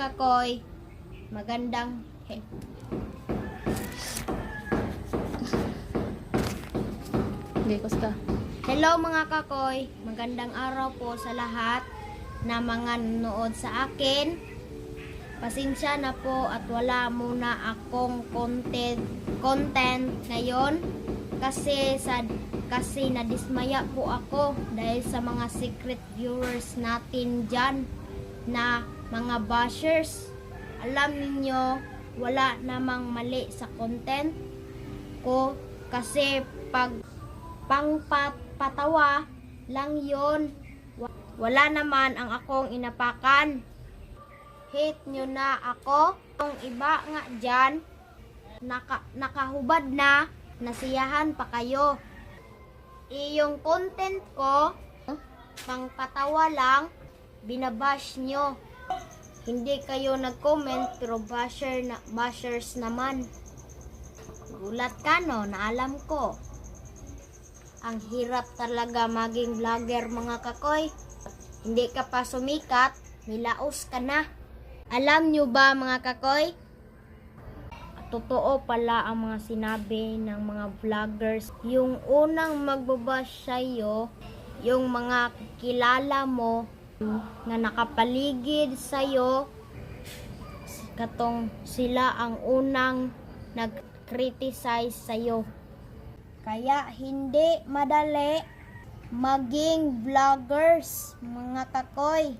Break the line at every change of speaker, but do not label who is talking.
kakoy, magandang Hello mga kakoy, magandang araw po sa lahat na mga nanonood sa akin. Pasensya na po at wala muna akong content ngayon kasi nadismaya po ako dahil sa mga secret viewers natin dyan na mga bashers. Alam niyo, wala namang mali sa content ko kasi pangpatawa lang yon. Wala naman ang akong inapakan. Hate nyo na ako. Yung iba nga dyan, nakahubad na, nasiyahan pa kayo. Yung content ko, pangpatawa lang, binabash nyo. Hindi kayo nag-comment pero bashers naman. Gulat ka no, na alam ko. Ang hirap talaga maging vlogger mga kakoy. Hindi ka pa sumikat, nilaos ka na. Alam nyo ba mga kakoy? Totoo pala ang mga sinabi ng mga vloggers. Yung unang magbabash sa'yo, yung mga kilala mo na nakapaligid sa'yo, katong sila ang unang nag-criticize sa'yo. Kaya hindi madali maging vloggers mga kakoy.